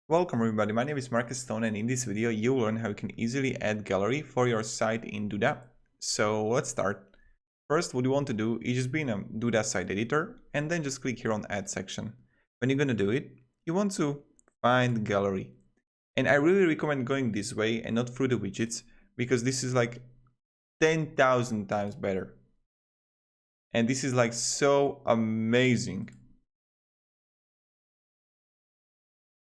Welcome everybody, my name is Marcus Stone and in this video you'll learn how you can easily add gallery for your site in Duda. So let's start. First, what you want to do is just be in a Duda site editor and then just click here on add section. When you're gonna do it, you want to find gallery. And I really recommend going this way and not through the widgets because this is like 10,000 times better. And this is like so amazing.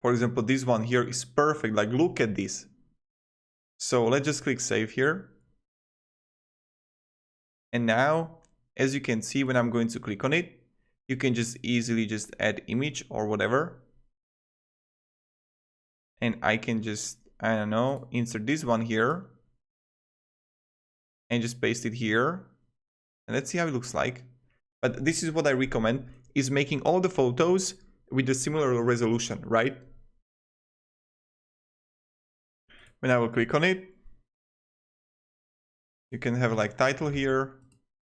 For example, this one here is perfect. Like, look at this. So let's just click save here. And now, as you can see, when I'm going to click on it, you can just easily just add image or whatever. And I can just, I don't know, insert this one here and just paste it here. And let's see how it looks like. But this is what I recommend, is making all the photos with a similar resolution, right? When I will click on it, you can have like title here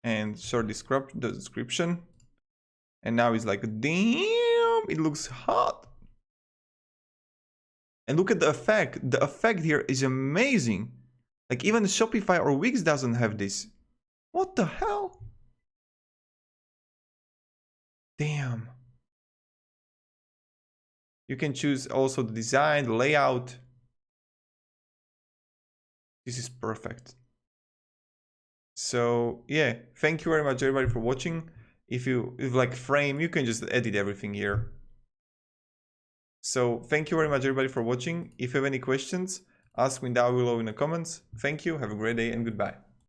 and short description. And now it's like, damn, it looks hot. And look at the effect. The effect here is amazing. Like even Shopify or Wix doesn't have this. What the hell? Damn. You can choose also the design, the layout. This is perfect. So yeah, thank you very much everybody for watching. If you like frame, you can just edit everything here. So thank you very much everybody for watching. If you have any questions, ask me down below in the comments. Thank you, have a great day and goodbye.